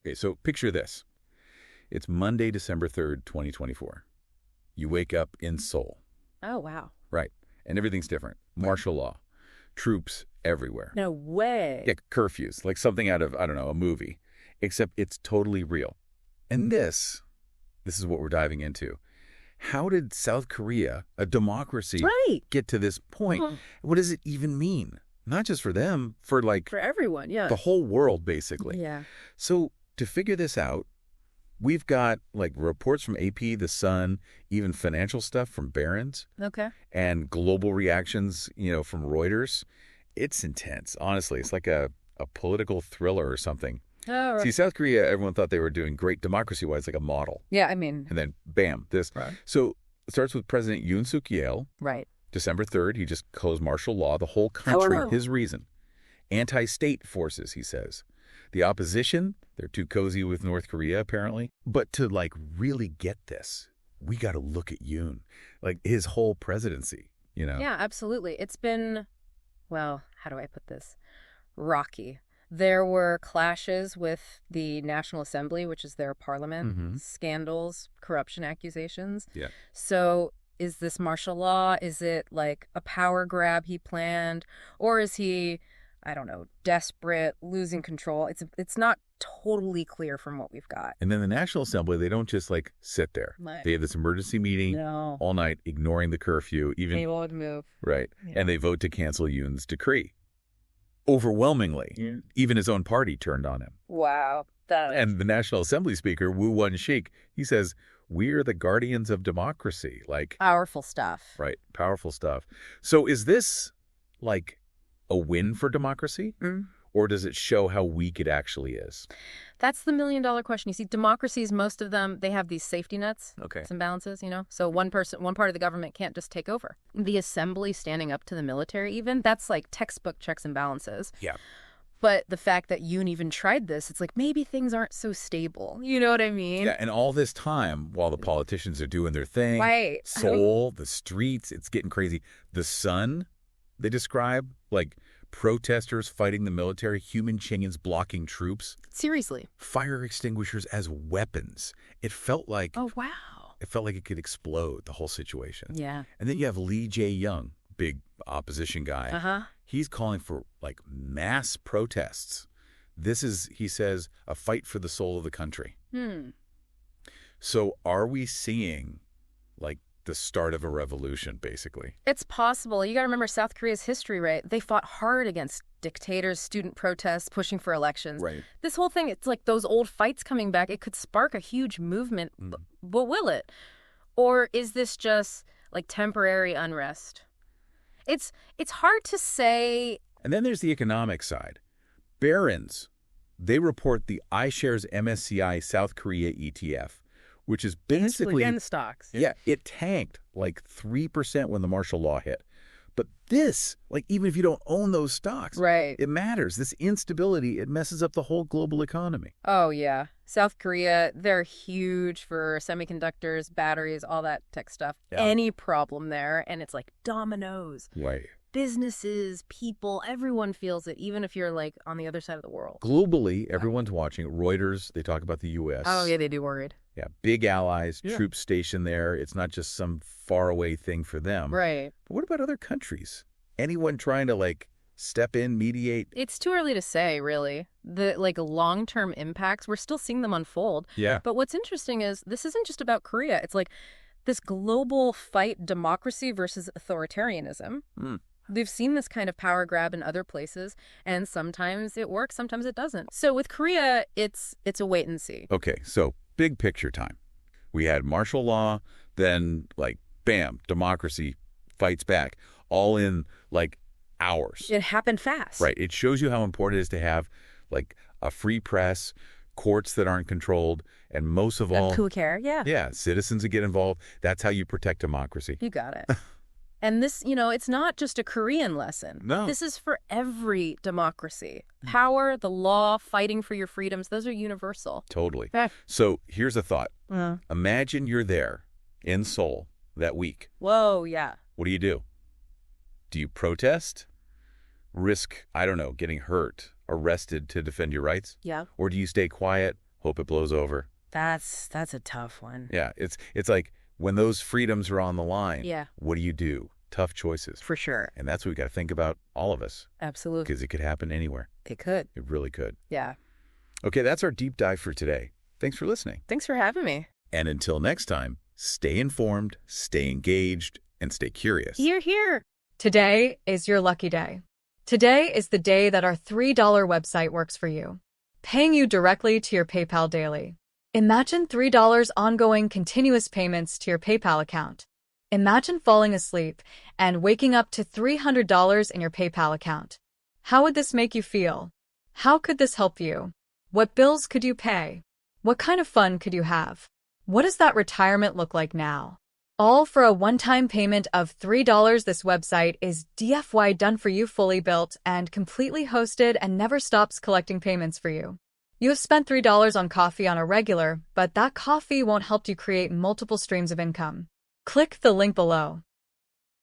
Okay, so picture this. It's Monday, December 3rd, 2024. You wake up in Seoul. Oh, wow. Right. And everything's different. Martial law. Troops everywhere. No way. Yeah, curfews, like something out of, I don't know, a movie. Except it's totally real. And this is what we're diving into. How did South Korea, a democracy, get to this point? What does it even mean? Not just for them, for everyone, yeah. the whole world, basically. Yeah. So to figure this out, we've got reports from AP, The Sun, even financial stuff from Barron's. Okay. And global reactions, from Reuters. It's intense. Honestly, it's like a political thriller or something. Oh, right. See, South Korea, everyone thought they were doing great democracy-wise, like a model. Yeah, I mean. And then, bam, this. Right. So it starts with President Yoon Suk-yeol. Right. December 3rd, he just closed martial law. The whole country, his reason. Anti-state forces, he says. The opposition, they're too cozy with North Korea, apparently. But to, really get this, we got to look at Yoon. His whole presidency, Yeah, absolutely. It's been, well, how do I put this? Rocky. There were clashes with the National Assembly, which is their parliament, scandals, corruption accusations. Yeah. So is this martial law? Is it a power grab he planned? Or is he, I don't know, desperate, losing control? It's not totally clear from what we've got. And then the National Assembly, they don't just sit there. They have this emergency meeting all night, ignoring the curfew. Even they won't move. Right. Yeah. And they vote to cancel Yoon's decree. Overwhelmingly, even his own party turned on him. Wow. And the National Assembly Speaker, Woo Won-shik, he says, we're the guardians of democracy. Powerful stuff. Right. Powerful stuff. So is this a win for democracy? Or does it show how weak it actually is? That's the million-dollar question. You see, democracies, most of them, they have these safety nets, some balances, So one part of the government can't just take over. The assembly standing up to the military even, that's textbook checks and balances. Yeah. But the fact that Yoon even tried this, it's maybe things aren't so stable. You know what I mean? Yeah, and all this time, while the politicians are doing their thing, right. Seoul, the streets, it's getting crazy. The Sun, they describe, protesters fighting the military, human chains blocking troops. Seriously. Fire extinguishers as weapons. It felt like... Oh, wow. It felt like it could explode, the whole situation. Yeah. And then you have Lee Jae-young, big opposition guy. He's calling for, mass protests. This is, he says, a fight for the soul of the country. So are we seeing, the start of a revolution, basically? It's possible. You got to remember South Korea's history, right? They fought hard against dictators, student protests, pushing for elections. Right. This whole thing, it's those old fights coming back. It could spark a huge movement, but will it? Or is this just temporary unrest? It's hard to say. And then there's the economic side. Barron's, they report the iShares MSCI South Korea ETF, which is basically... Again, stocks. Yeah, it tanked 3% when the martial law hit. But this, even if you don't own those stocks, right, it matters. This instability, it messes up the whole global economy. Oh, yeah. South Korea, they're huge for semiconductors, batteries, all that tech stuff. Yeah. Any problem there, and it's dominoes. Right. Businesses, people, everyone feels it, even if you're on the other side of the world. Globally, everyone's watching. Reuters, they talk about the U.S. Oh, yeah, they do worried. Yeah, big allies, troops stationed there. It's not just some faraway thing for them. Right. But what about other countries? Anyone trying to step in, mediate? It's too early to say, really. The long-term impacts, we're still seeing them unfold. Yeah. But what's interesting is this isn't just about Korea. It's this global fight, democracy versus authoritarianism. We've seen this kind of power grab in other places, and sometimes it works, sometimes it doesn't. So with Korea, it's a wait and see. Okay, so big picture time. We had martial law, then bam, democracy fights back, all in hours. It happened fast. Right. It shows you how important it is to have a free press, courts that aren't controlled, and most of all... Who care, yeah. Yeah, citizens that get involved. That's how you protect democracy. You got it. And this, it's not just a Korean lesson. No. This is for every democracy. Power, the law, fighting for your freedoms, those are universal. Totally. So here's a thought. Imagine you're there in Seoul that week. Whoa, yeah. What do? Do you protest? Risk, I don't know, getting hurt, arrested to defend your rights? Yeah. Or do you stay quiet, hope it blows over. That's a tough one. Yeah, it's like when those freedoms are on the line, Yeah. what do you do? Tough choices. For sure. And that's what we got to think about, all of us. Absolutely. Because it could happen anywhere. It could. It really could. Yeah. Okay, that's our deep dive for today. Thanks for listening. Thanks for having me. And until next time, stay informed, stay engaged, and stay curious. Hear, hear. Today is your lucky day. Today is the day that our $3 website works for you, paying you directly to your PayPal daily. Imagine $3 ongoing continuous payments to your PayPal account. Imagine falling asleep and waking up to $300 in your PayPal account. How would this make you feel? How could this help you? What bills could you pay? What kind of fun could you have? What does that retirement look like now? All for a one-time payment of $3. This website is DFY done for you, fully built and completely hosted, and never stops collecting payments for you. You have spent $3 on coffee on a regular, but that coffee won't help you create multiple streams of income. Click the link below.